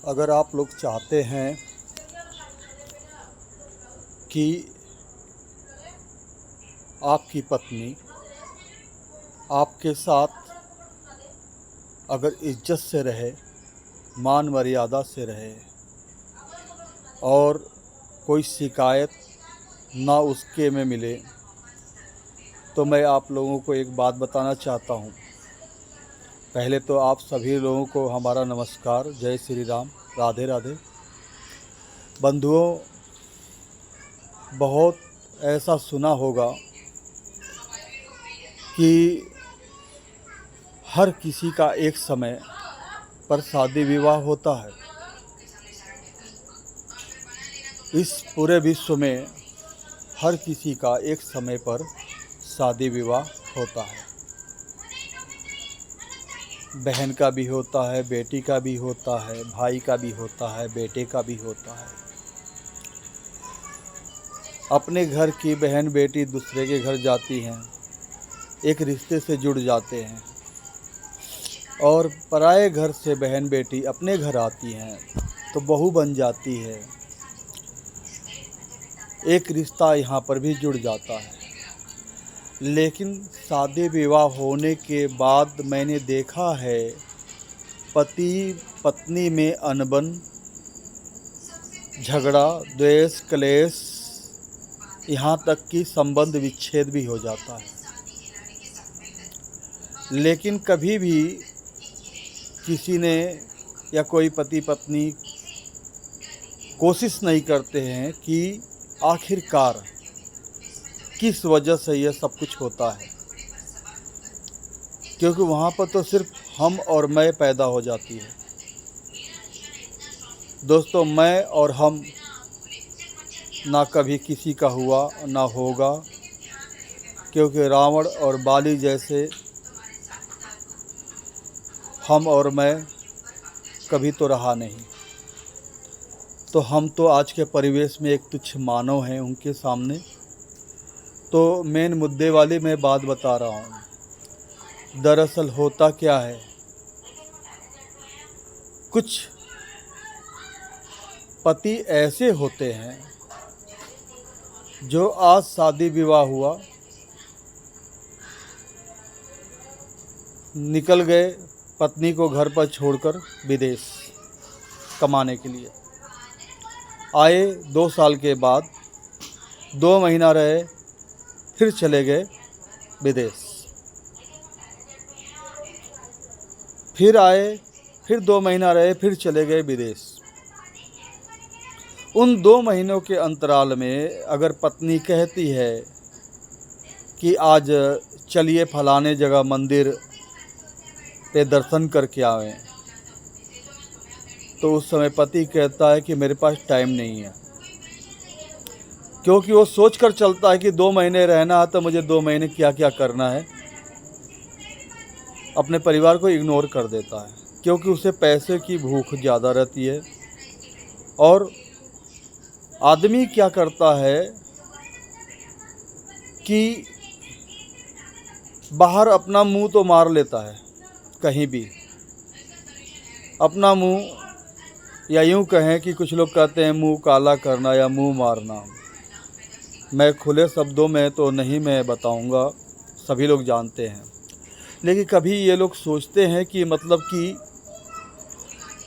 अगर आप लोग चाहते हैं कि आपकी पत्नी आपके साथ अगर इज्जत से रहे, मान मर्यादा से रहे और कोई शिकायत ना उसके में मिले, तो मैं आप लोगों को एक बात बताना चाहता हूँ। पहले तो आप सभी लोगों को हमारा नमस्कार, जय श्री राम, राधे राधे। बंधुओं, बहुत ऐसा सुना होगा कि हर किसी का एक समय पर शादी विवाह होता है। इस पूरे विश्व में हर किसी का एक समय पर शादी विवाह होता है। बहन का भी होता है, बेटी का भी होता है, भाई का भी होता है, बेटे का भी होता है। अपने घर की बहन बेटी दूसरे के घर जाती हैं, एक रिश्ते से जुड़ जाते हैं, और पराए घर से बहन बेटी अपने घर आती हैं तो बहू बन जाती है। एक रिश्ता यहाँ पर भी जुड़ जाता है। लेकिन शादी विवाह होने के बाद मैंने देखा है पति पत्नी में अनबन, झगड़ा, द्वेष, क्लेश, यहाँ तक कि संबंध विच्छेद भी हो जाता है। लेकिन कभी भी किसी ने या कोई पति पत्नी कोशिश नहीं करते हैं कि आखिरकार किस वजह से यह सब कुछ होता है, क्योंकि वहाँ पर तो सिर्फ हम और मैं पैदा हो जाती है। दोस्तों, मैं और हम ना कभी किसी का हुआ ना होगा, क्योंकि रावण और बाली जैसे हम और मैं कभी तो रहा नहीं। तो हम तो आज के परिवेश में एक तुच्छ मानव हैं उनके सामने। तो मेन मुद्दे वाली मैं बात बता रहा हूँ। दरअसल होता क्या है, कुछ पति ऐसे होते हैं जो आज शादी विवाह हुआ, निकल गए पत्नी को घर पर छोड़कर विदेश कमाने के लिए। आए 2 साल के बाद, 2 महीना रहे, फिर चले गए विदेश। फिर आए, फिर 2 महीना रहे, फिर चले गए विदेश। उन 2 महीनों के अंतराल में अगर पत्नी कहती है कि आज चलिए फलाने जगह मंदिर पे दर्शन करके आवें, तो उस समय पति कहता है कि मेरे पास टाइम नहीं है, क्योंकि वो सोच कर चलता है कि 2 महीने रहना है तो मुझे 2 महीने क्या क्या करना है। अपने परिवार को इग्नोर कर देता है, क्योंकि उसे पैसे की भूख ज़्यादा रहती है। और आदमी क्या करता है कि बाहर अपना मुंह तो मार लेता है, कहीं भी अपना मुंह, या यूँ कहें कि कुछ लोग कहते हैं मुंह काला करना या मुंह मारना। मैं खुले शब्दों में तो नहीं मैं बताऊंगा, सभी लोग जानते हैं। लेकिन कभी ये लोग सोचते हैं कि मतलब कि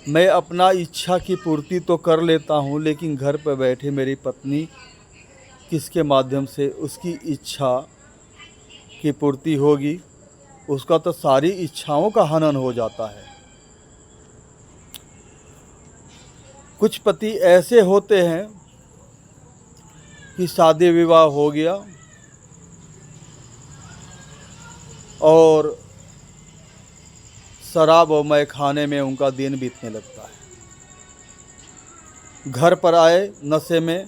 मैं अपना इच्छा की पूर्ति तो कर लेता हूँ, लेकिन घर पर बैठी मेरी पत्नी किसके माध्यम से उसकी इच्छा की पूर्ति होगी? उसका तो सारी इच्छाओं का हनन हो जाता है। कुछ पति ऐसे होते हैं कि शादी विवाह हो गया और शराब और मय खाने में उनका दिन बीतने लगता है। घर पर आए नशे में,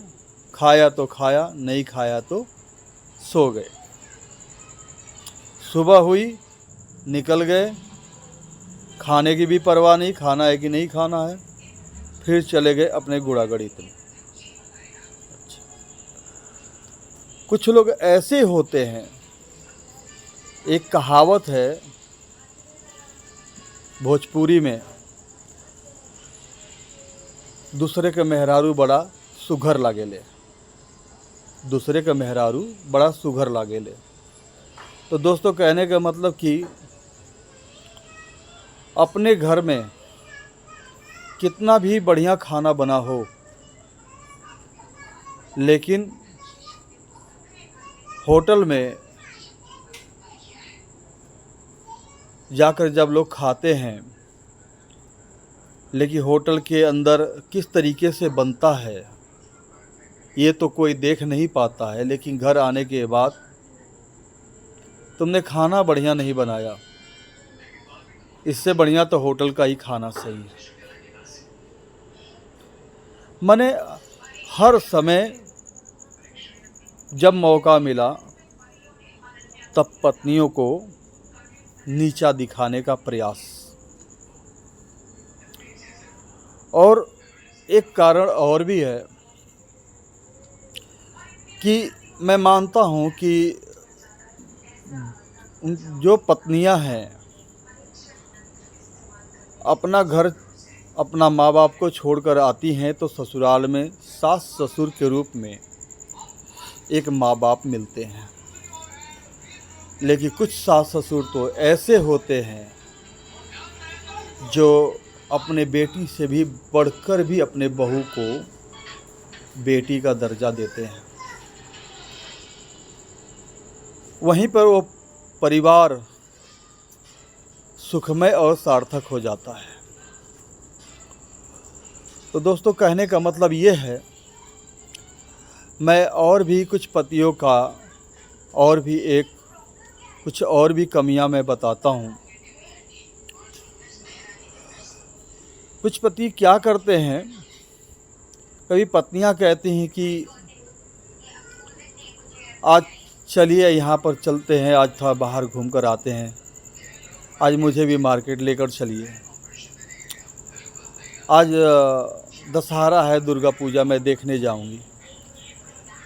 खाया तो खाया, नहीं खाया तो सो गए। सुबह हुई, निकल गए, खाने की भी परवाह नहीं, खाना है कि नहीं खाना है, फिर चले गए अपने गुड़ागड़ित में। कुछ लोग ऐसे होते हैं, एक कहावत है भोजपुरी में दूसरे के मेहरारू बड़ा सुघर लागेले, दूसरे के मेहरारू बड़ा सुघर लागेले। तो दोस्तों कहने का मतलब कि अपने घर में कितना भी बढ़िया खाना बना हो, लेकिन होटल में जाकर जब लोग खाते हैं, लेकिन होटल के अंदर किस तरीके से बनता है ये तो कोई देख नहीं पाता है। लेकिन घर आने के बाद तुमने खाना बढ़िया नहीं बनाया, इससे बढ़िया तो होटल का ही खाना सही है। मैंने हर समय जब मौका मिला तब पत्नियों को नीचा दिखाने का प्रयास। और एक कारण और भी है कि मैं मानता हूँ कि जो पत्नियां हैं अपना घर, अपना माँ बाप को छोड़कर आती हैं तो ससुराल में सास ससुर के रूप में एक माँ बाप मिलते हैं। लेकिन कुछ सास ससुर तो ऐसे होते हैं जो अपने बेटी से भी बढ़कर भी अपने बहू को बेटी का दर्जा देते हैं। वहीं पर वो परिवार सुखमय और सार्थक हो जाता है। तो दोस्तों कहने का मतलब ये है, मैं और भी कुछ पतियों का और भी कुछ और भी कमियां मैं बताता हूँ। कुछ पति क्या करते हैं, कभी पत्नियां कहती हैं कि आज चलिए यहाँ पर चलते हैं, आज थोड़ा बाहर घूम कर आते हैं, आज मुझे भी मार्केट लेकर चलिए, आज दशहरा है, दुर्गा पूजा मैं देखने जाऊंगी।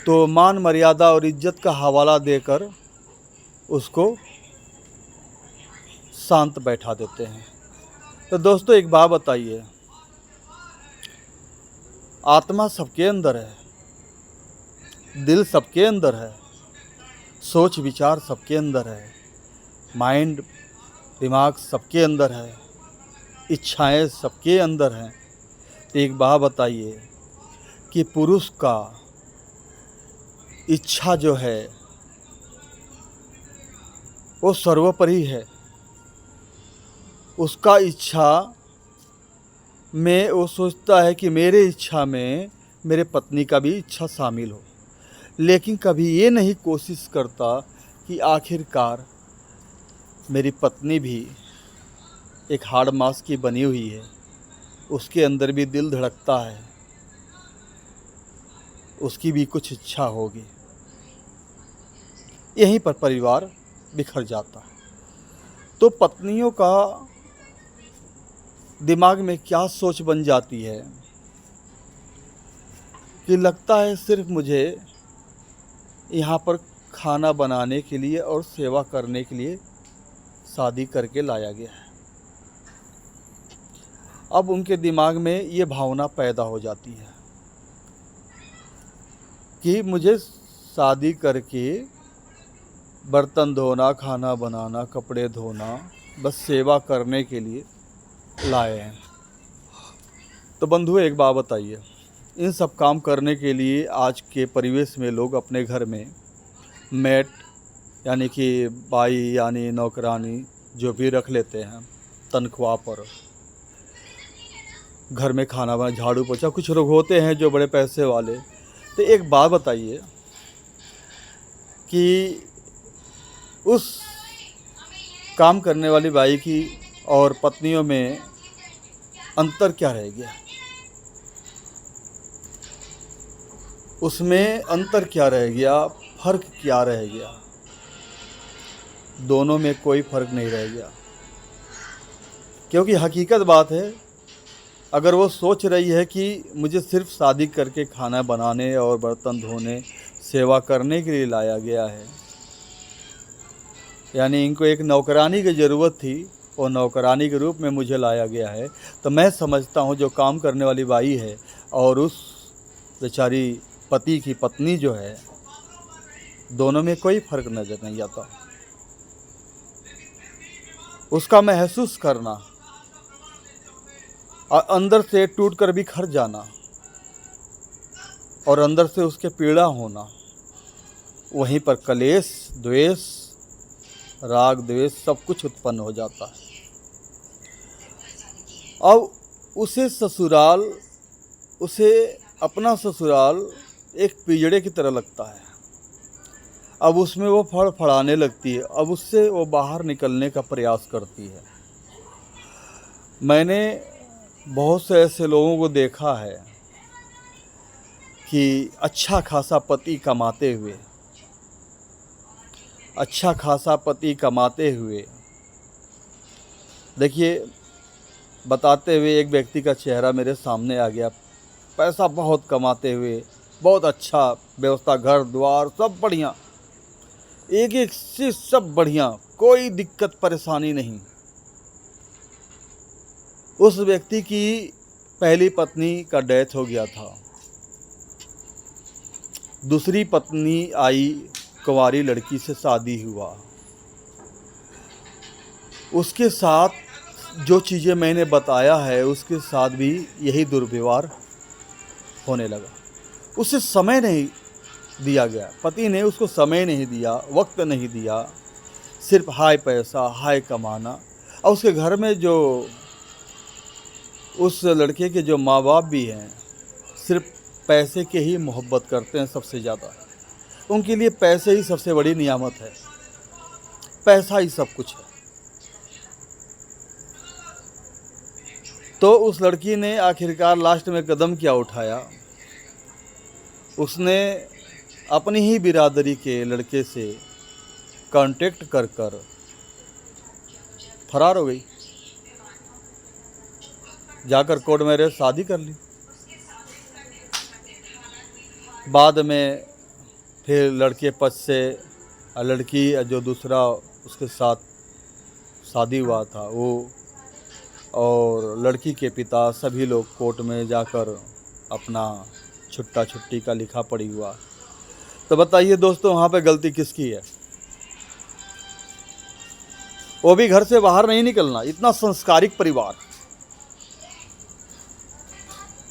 तो मान मर्यादा और इज्जत का हवाला देकर उसको शांत बैठा देते हैं। तो दोस्तों एक बात बताइए, आत्मा सबके अंदर है, दिल सबके अंदर है, सोच विचार सबके अंदर है, माइंड दिमाग सबके अंदर है, इच्छाएं सबके अंदर हैं। तो एक बात बताइए कि पुरुष का इच्छा जो है वो सर्वोपरि है। उसका इच्छा में वो सोचता है कि मेरे इच्छा में मेरे पत्नी का भी इच्छा शामिल हो, लेकिन कभी ये नहीं कोशिश करता कि आखिरकार मेरी पत्नी भी एक हाड़ मांस की बनी हुई है, उसके अंदर भी दिल धड़कता है, उसकी भी कुछ इच्छा होगी। यहीं पर परिवार बिखर जाता है। तो पत्नियों का दिमाग में क्या सोच बन जाती है कि लगता है सिर्फ मुझे यहाँ पर खाना बनाने के लिए और सेवा करने के लिए शादी करके लाया गया है। अब उनके दिमाग में ये भावना पैदा हो जाती है कि मुझे शादी करके बर्तन धोना, खाना बनाना, कपड़े धोना, बस सेवा करने के लिए लाए हैं। तो बंधुओं एक बात बताइए, इन सब काम करने के लिए आज के परिवेश में लोग अपने घर में मेट यानी कि बाई यानी नौकरानी जो भी रख लेते हैं तनख्वाह पर, घर में खाना बना, झाड़ू पोछा। कुछ लोग होते हैं जो बड़े पैसे वाले। तो एक बात बताइए कि उस काम करने वाली बाई की और पत्नियों में अंतर क्या रह गया, उसमें अंतर क्या रह गया, फर्क क्या रह गया? दोनों में कोई फर्क नहीं रह गया। क्योंकि हकीकत बात है, अगर वो सोच रही है कि मुझे सिर्फ शादी करके खाना बनाने और बर्तन धोने, सेवा करने के लिए लाया गया है, यानी इनको एक नौकरानी की ज़रूरत थी, और नौकरानी के रूप में मुझे लाया गया है, तो मैं समझता हूँ जो काम करने वाली बाई है और उस बेचारी पति की पत्नी जो है, दोनों में कोई फ़र्क नज़र नहीं आता। उसका महसूस करना और अंदर से टूट कर बिखर जाना और अंदर से उसके पीड़ा होना, वहीं पर कलेश, द्वेष, राग, द्वेष सब कुछ उत्पन्न हो जाता है। अब उसे अपना ससुराल एक पिंजड़े की तरह लगता है। अब उसमें वो फड़फड़ाने लगती है, अब उससे वो बाहर निकलने का प्रयास करती है। मैंने बहुत से ऐसे लोगों को देखा है कि अच्छा खासा पति कमाते हुए देखिए, बताते हुए एक व्यक्ति का चेहरा मेरे सामने आ गया। पैसा बहुत कमाते हुए, बहुत अच्छा व्यवस्था, घर द्वार सब बढ़िया, एक एक चीज़ सब बढ़िया, कोई दिक्कत परेशानी नहीं। उस व्यक्ति की पहली पत्नी का डेथ हो गया था, दूसरी पत्नी आई, कुंवारी लड़की से शादी हुआ। उसके साथ जो चीज़ें मैंने बताया है, उसके साथ भी यही दुर्व्यवहार होने लगा। उसे समय नहीं दिया गया, पति ने उसको समय नहीं दिया, वक्त नहीं दिया, सिर्फ हाय पैसा, हाय कमाना। और उसके घर में जो उस लड़के के जो माँ बाप भी हैं, सिर्फ पैसे के ही मोहब्बत करते हैं सबसे ज़्यादा। उनके लिए पैसे ही सबसे बड़ी नियामत है, पैसा ही सब कुछ है। तो उस लड़की ने आखिरकार लास्ट में कदम क्या उठाया, उसने अपनी ही बिरादरी के लड़के से कांटेक्ट कर फरार हो गई, जाकर कोर्ट मैरिज शादी कर ली। बाद में फिर लड़के पक्ष से लड़की जो दूसरा उसके साथ शादी हुआ था वो और लड़की के पिता सभी लोग कोर्ट में जाकर अपना छुट्टा छुट्टी का लिखा पड़ी हुआ। तो बताइए दोस्तों, वहाँ पे गलती किसकी है? वो भी घर से बाहर नहीं निकलना, इतना संस्कारिक परिवार,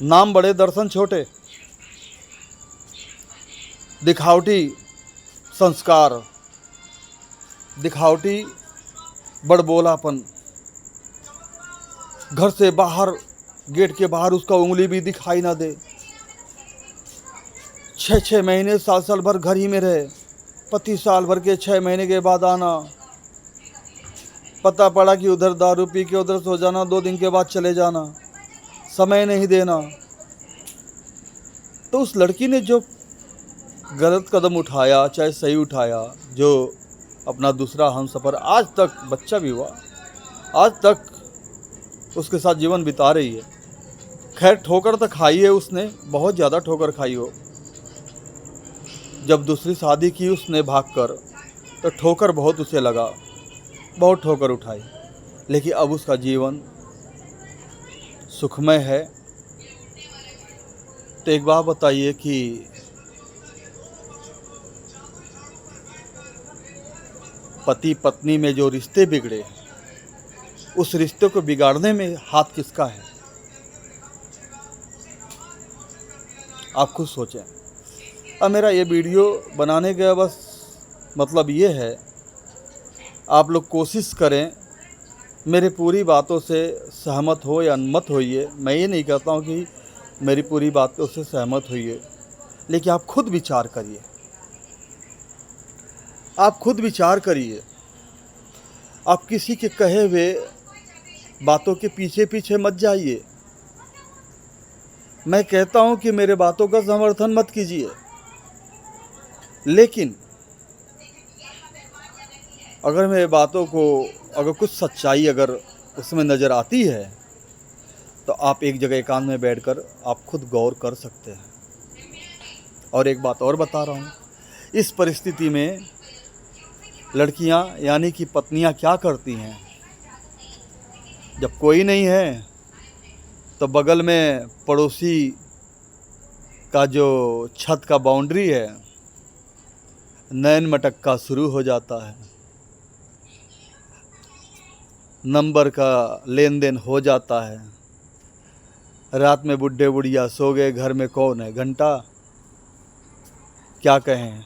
नाम बड़े दर्शन छोटे, दिखावटी संस्कार, दिखावटी बड़बोलापन। घर से बाहर, गेट के बाहर उसका उंगली भी दिखाई ना दे, 6 महीने साल भर घर ही में रहे, पति साल भर के 6 महीने के बाद आना, पता पड़ा कि उधर दारू पी के उधर सो जाना, 2 दिन के बाद चले जाना, समय नहीं देना। तो उस लड़की ने जो गलत कदम उठाया, चाहे सही उठाया, जो अपना दूसरा हमसफ़र, आज तक बच्चा भी हुआ, आज तक उसके साथ जीवन बिता रही है। खैर ठोकर तो खाई है उसने, बहुत ज़्यादा ठोकर खाई हो। जब दूसरी शादी की उसने भागकर, तो ठोकर बहुत उसे लगा, बहुत ठोकर उठाई, लेकिन अब उसका जीवन सुखमय है। तो एक बात बताइए कि पति पत्नी में जो रिश्ते बिगड़े, उस रिश्ते को बिगाड़ने में हाथ किसका है? आप खुद सोचें। अब मेरा ये वीडियो बनाने का बस मतलब ये है, आप लोग कोशिश करें, मेरी पूरी बातों से सहमत हो या मत होइए, मैं ये नहीं कहता हूँ कि मेरी पूरी बातों से सहमत होइए, लेकिन आप खुद विचार करिए, आप खुद विचार करिए। आप किसी के कहे हुए बातों के पीछे पीछे मत जाइए। मैं कहता हूं कि मेरे बातों का समर्थन मत कीजिए, लेकिन अगर मेरे बातों को, अगर कुछ सच्चाई अगर उसमें नज़र आती है, तो आप एक जगह एकांत में बैठकर आप खुद गौर कर सकते हैं। और एक बात और बता रहा हूँ, इस परिस्थिति में लड़कियाँ यानी कि पत्नियाँ क्या करती हैं, जब कोई नहीं है तो बगल में पड़ोसी का जो छत का बाउंड्री है, नैन मटक्का शुरू हो जाता है, नंबर का लेन देन हो जाता है। रात में बुढ़े बुढ़िया सो गए, घर में कौन है? घंटा क्या कहें,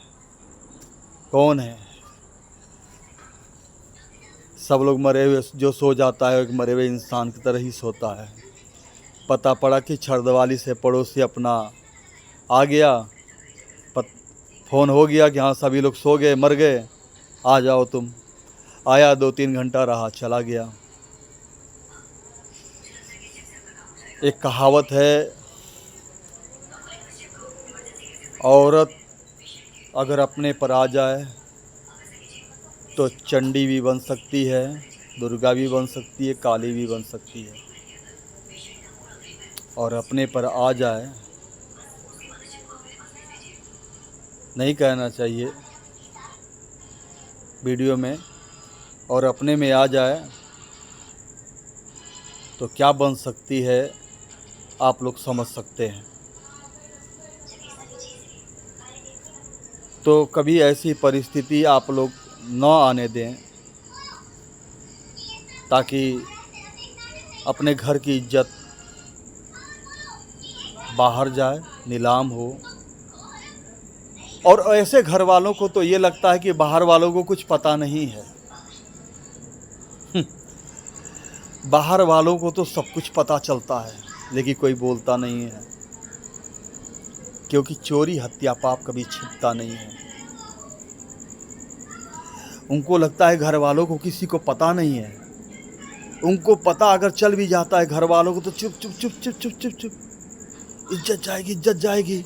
कौन है? सब लोग मरे हुए, जो सो जाता है एक मरे हुए इंसान की तरह ही सोता है। पता पड़ा कि छरदवाली से पड़ोसी अपना आ गया, फ़ोन हो गया कि हाँ सभी लोग सो गए, मर गए, आ जाओ तुम। आया, 2-3 घंटा रहा, चला गया। एक कहावत है, औरत अगर अपने पर आ जाए तो चंडी भी बन सकती है, दुर्गा भी बन सकती है, काली भी बन सकती है, और अपने पर आ जाए, नहीं कहना चाहिए वीडियो में, और अपने में आ जाए तो क्या बन सकती है आप लोग समझ सकते हैं। तो कभी ऐसी परिस्थिति आप लोग न आने दें, ताकि अपने घर की इज्जत बाहर जाए, नीलाम हो। और ऐसे घर वालों को तो ये लगता है कि बाहर वालों को कुछ पता नहीं है। बाहर वालों को तो सब कुछ पता चलता है, लेकिन कोई बोलता नहीं है, क्योंकि चोरी हत्या पाप कभी छिपता नहीं है। उनको लगता है घर वालों को किसी को पता नहीं है। उनको पता अगर चल भी जाता है घर वालों को तो चुप चुप चुप चुप चुप चुप चुप, इज्जत जाएगी, इज्जत जाएगी।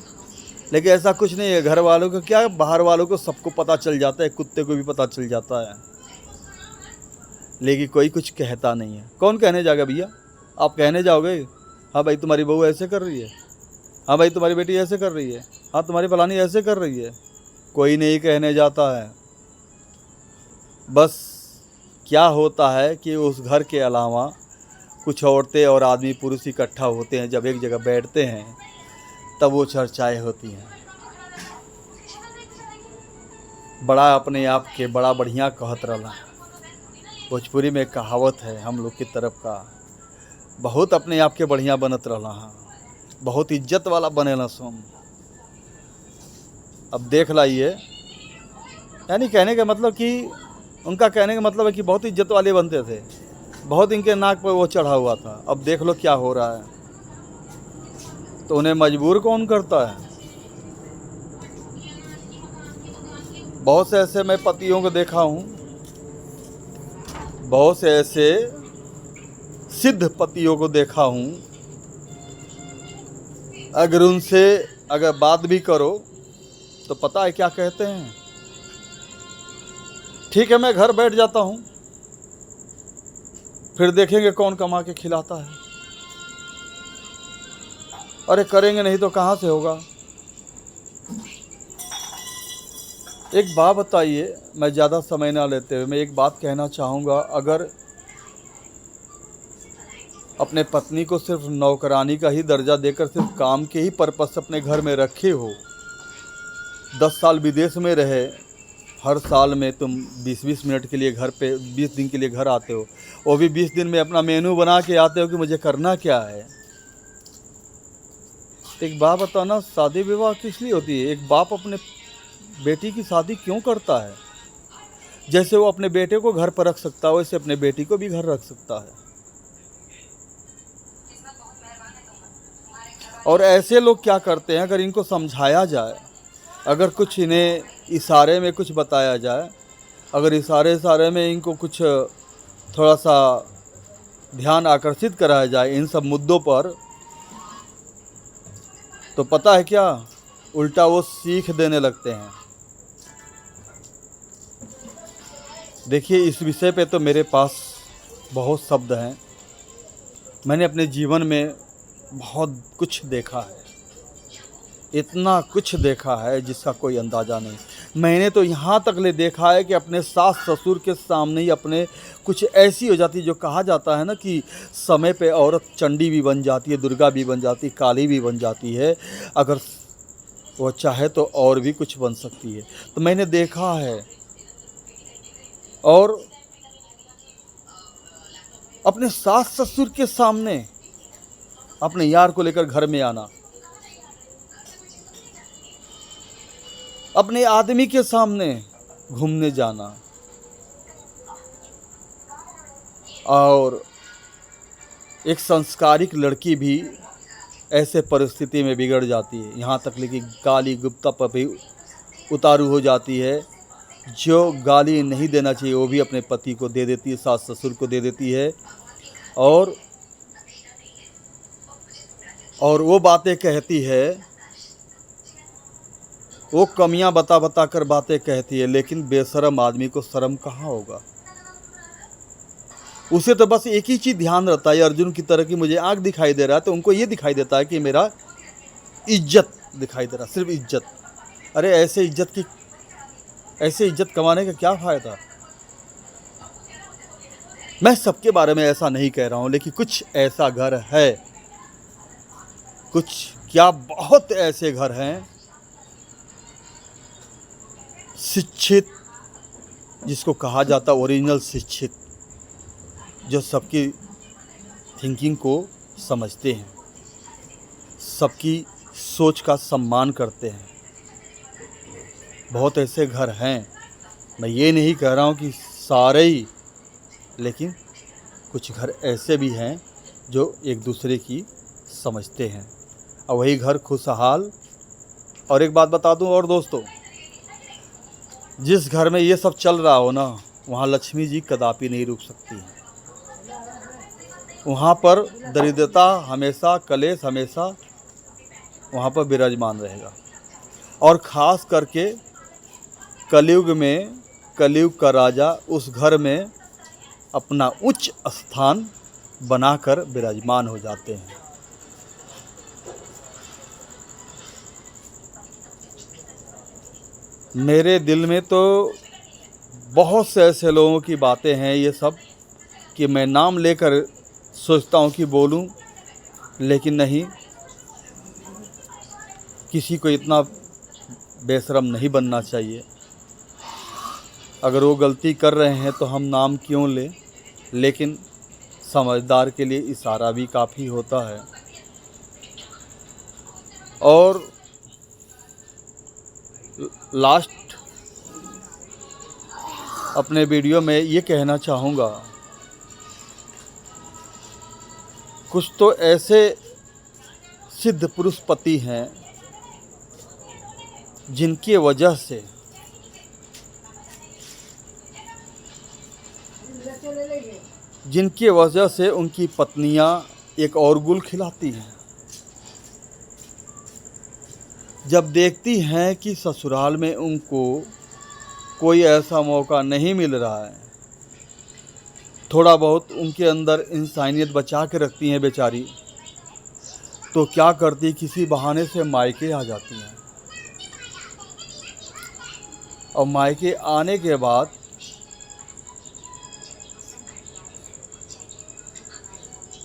लेकिन ऐसा कुछ नहीं है। घर वालों को क्या, बाहर वालों को सबको पता चल जाता है, कुत्ते को भी पता चल जाता है, लेकिन कोई कुछ कहता नहीं है। कौन कहने जाएगा भैया? आप कहने जाओगे, हाँ भाई तुम्हारी बहू ऐसे कर रही है, हाँ भाई तुम्हारी बेटी ऐसे कर रही है, हाँ तुम्हारी फलानी ऐसे कर रही है। कोई नहीं कहने जाता है। बस क्या होता है कि उस घर के अलावा कुछ औरतें और आदमी पुरुष इकट्ठा होते हैं, जब एक जगह बैठते हैं तब वो चर्चाएं होती हैं। बड़ा अपने आप के बड़ा बढ़िया कहत रहा। भोजपुरी में कहावत है हम लोग की तरफ का, बहुत अपने आप के बढ़िया बनत रहा, बहुत इज्जत वाला बने न सोम। अब देख लाइए, यानी कहने का मतलब कि उनका कहने का मतलब है कि बहुत इज्जत वाले बनते थे, बहुत इनके नाक पर वो चढ़ा हुआ था। अब देख लो क्या हो रहा है। तो उन्हें मजबूर कौन करता है? बहुत से ऐसे मैं पतियों को देखा हूँ, बहुत से ऐसे सिद्ध पतियों को देखा हूँ, अगर उनसे अगर बात भी करो तो पता है क्या कहते हैं? ठीक है मैं घर बैठ जाता हूँ, फिर देखेंगे कौन कमा के खिलाता है। अरे करेंगे नहीं तो कहाँ से होगा? एक बात बताइए, मैं ज़्यादा समय ना लेते हुए मैं एक बात कहना चाहूँगा। अगर अपने पत्नी को सिर्फ नौकरानी का ही दर्जा देकर सिर्फ काम के ही पर्पस से अपने घर में रखे हो, 10 साल विदेश में रहे, हर साल में तुम 20-20 मिनट के लिए घर पे 20 दिन के लिए घर आते हो, वो भी 20 दिन में अपना मेनू बना के आते हो कि मुझे करना क्या है। एक बात बताना, शादी विवाह किस लिए होती है? एक बाप अपने बेटी की शादी क्यों करता है? जैसे वो अपने बेटे को घर पर रख सकता है, वैसे अपने बेटी को भी घर रख सकता है। और ऐसे लोग क्या करते हैं, अगर इनको समझाया जाए, अगर कुछ इन्हें इशारे में कुछ बताया जाए, अगर इशारे में इनको कुछ थोड़ा सा ध्यान आकर्षित कराया जाए इन सब मुद्दों पर, तो पता है क्या, उल्टा वो सीख देने लगते हैं। देखिए इस विषय पे तो मेरे पास बहुत शब्द हैं। मैंने अपने जीवन में बहुत कुछ देखा है, इतना कुछ देखा है जिसका कोई अंदाज़ा नहीं। मैंने तो यहाँ तक ले देखा है कि अपने सास ससुर के सामने ही अपने कुछ ऐसी हो जाती, जो कहा जाता है ना कि समय पे औरत चंडी भी बन जाती है, दुर्गा भी बन जाती है, काली भी बन जाती है, अगर वो चाहे तो और भी कुछ बन सकती है। तो मैंने देखा है। और अपने सास ससुर के सामने अपने यार को लेकर घर में आना, अपने आदमी के सामने घूमने जाना, और एक संस्कारिक लड़की भी ऐसे परिस्थिति में बिगड़ जाती है, यहाँ तक लेकिन गाली गुप्ता पर भी उतारू हो जाती है। जो गाली नहीं देना चाहिए वो भी अपने पति को दे देती है, सास ससुर को दे देती है, और वो बातें कहती है, वो कमियां बता बता कर बातें कहती है, लेकिन बेशरम आदमी को शर्म कहाँ होगा। उसे तो बस एक ही चीज़ ध्यान रहता है, अर्जुन की तरह की मुझे आँख दिखाई दे रहा है तो उनको ये दिखाई देता है कि मेरा इज्जत दिखाई दे रहा, सिर्फ इज्जत। अरे ऐसे इज्जत कमाने का क्या फ़ायदा। मैं सबके बारे में ऐसा नहीं कह रहा हूँ, लेकिन कुछ ऐसा घर है, कुछ क्या बहुत ऐसे घर हैं शिक्षित, जिसको कहा जाता ओरिजिनल शिक्षित, जो सबकी थिंकिंग को समझते हैं, सबकी सोच का सम्मान करते हैं। बहुत ऐसे घर हैं, मैं ये नहीं कह रहा हूँ कि सारे ही, लेकिन कुछ घर ऐसे भी हैं जो एक दूसरे की समझते हैं, और वही घर खुशहाल। और एक बात बता दूं और दोस्तों, जिस घर में ये सब चल रहा हो ना, वहाँ लक्ष्मी जी कदापि नहीं रुक सकती है। वहाँ पर दरिद्रता हमेशा, कलेश हमेशा वहाँ पर विराजमान रहेगा। और ख़ास करके कलयुग में, कलयुग का राजा उस घर में अपना उच्च स्थान बनाकर विराजमान हो जाते हैं। मेरे दिल में तो बहुत से ऐसे लोगों की बातें हैं ये सब, कि मैं नाम लेकर सोचता हूँ कि बोलूँ, लेकिन नहीं, किसी को इतना बेशरम नहीं बनना चाहिए। अगर वो गलती कर रहे हैं तो हम नाम क्यों लें, लेकिन समझदार के लिए इशारा भी काफ़ी होता है। और लास्ट अपने वीडियो में ये कहना चाहूँगा, कुछ तो ऐसे सिद्ध पुरुष पति हैं जिनकी वजह से उनकी पत्नियां एक और गुल खिलाती हैं। जब देखती हैं कि ससुराल में उनको कोई ऐसा मौका नहीं मिल रहा है, थोड़ा बहुत उनके अंदर इंसानियत बचा के रखती हैं बेचारी, तो क्या करती, किसी बहाने से मायके आ जाती हैं। और मायके आने के बाद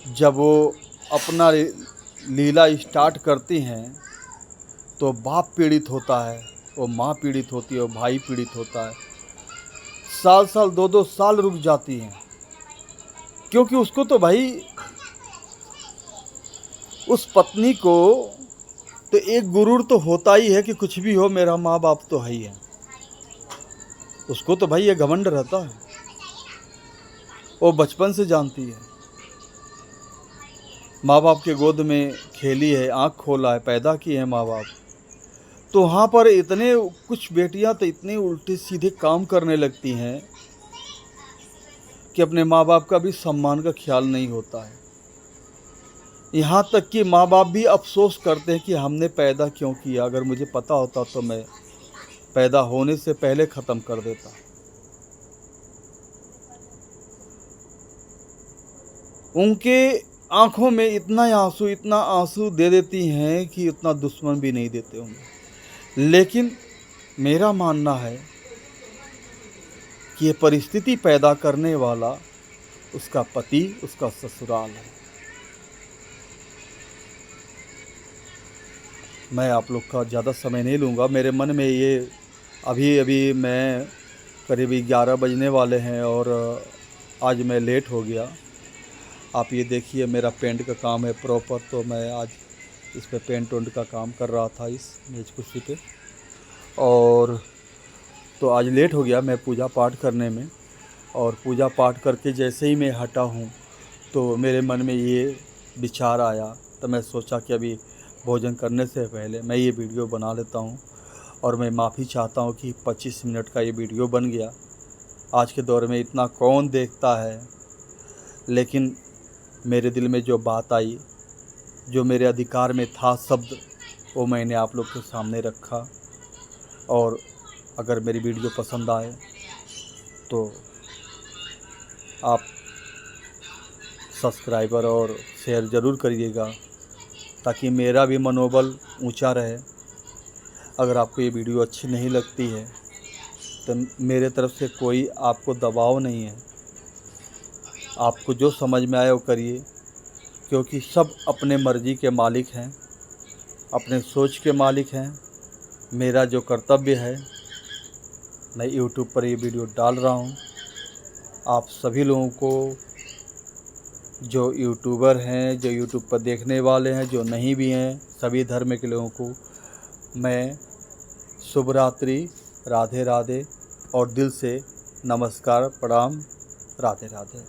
जब वो अपना लीला स्टार्ट करती हैं, तो बाप पीड़ित होता है, वो माँ पीड़ित होती है, वो भाई पीड़ित होता है। साल 2-2 साल रुक जाती हैं, क्योंकि उसको तो भाई, उस पत्नी को तो एक गुरूर तो होता ही है कि कुछ भी हो मेरा माँ बाप तो है ही है। उसको तो भाई ये घमंड रहता है, वो बचपन से जानती है, माँ बाप के गोद में खेली है, आँख खोला है, पैदा किए हैं माँ बाप। तो वहाँ पर इतने कुछ बेटियाँ तो इतने उल्टे सीधे काम करने लगती हैं कि अपने माँ बाप का भी सम्मान का ख्याल नहीं होता है। यहाँ तक कि माँ बाप भी अफसोस करते हैं कि हमने पैदा क्यों किया, अगर मुझे पता होता तो मैं पैदा होने से पहले ख़त्म कर देता। उनके आँखों में इतना आंसू दे देती हैं कि उतना दुश्मन भी नहीं देते होंगे। लेकिन मेरा मानना है कि ये परिस्थिति पैदा करने वाला उसका पति, उसका ससुराल है। मैं आप लोग का ज़्यादा समय नहीं लूँगा। मेरे मन में ये अभी मैं करीब 11 बजने वाले हैं और आज मैं लेट हो गया। आप ये देखिए, मेरा पेंट का काम है प्रॉपर, तो मैं आज इस पे पेंट वेंट का काम कर रहा था इस मेज कुर्सी पे, और तो आज लेट हो गया मैं पूजा पाठ करने में। और पूजा पाठ करके जैसे ही मैं हटा हूँ तो मेरे मन में ये विचार आया, तो मैं सोचा कि अभी भोजन करने से पहले मैं ये वीडियो बना लेता हूँ। और मैं माफ़ी चाहता हूँ कि 25 मिनट का ये वीडियो बन गया। आज के दौर में इतना कौन देखता है, लेकिन मेरे दिल में जो बात आई, जो मेरे अधिकार में था शब्द, वो मैंने आप लोग के सामने रखा। और अगर मेरी वीडियो पसंद आए तो आप सब्सक्राइबर और शेयर ज़रूर करिएगा, ताकि मेरा भी मनोबल ऊंचा रहे। अगर आपको ये वीडियो अच्छी नहीं लगती है तो मेरे तरफ से कोई आपको दबाव नहीं है, आपको जो समझ में आए वो करिए, क्योंकि सब अपने मर्ज़ी के मालिक हैं, अपने सोच के मालिक हैं। मेरा जो कर्तव्य है, मैं यूट्यूब पर ये वीडियो डाल रहा हूँ। आप सभी लोगों को, जो यूट्यूबर हैं, जो यूट्यूब पर देखने वाले हैं, जो नहीं भी हैं, सभी धर्म के लोगों को मैं शुभ रात्रि, राधे राधे और दिल से नमस्कार, प्रणाम, राधे राधे।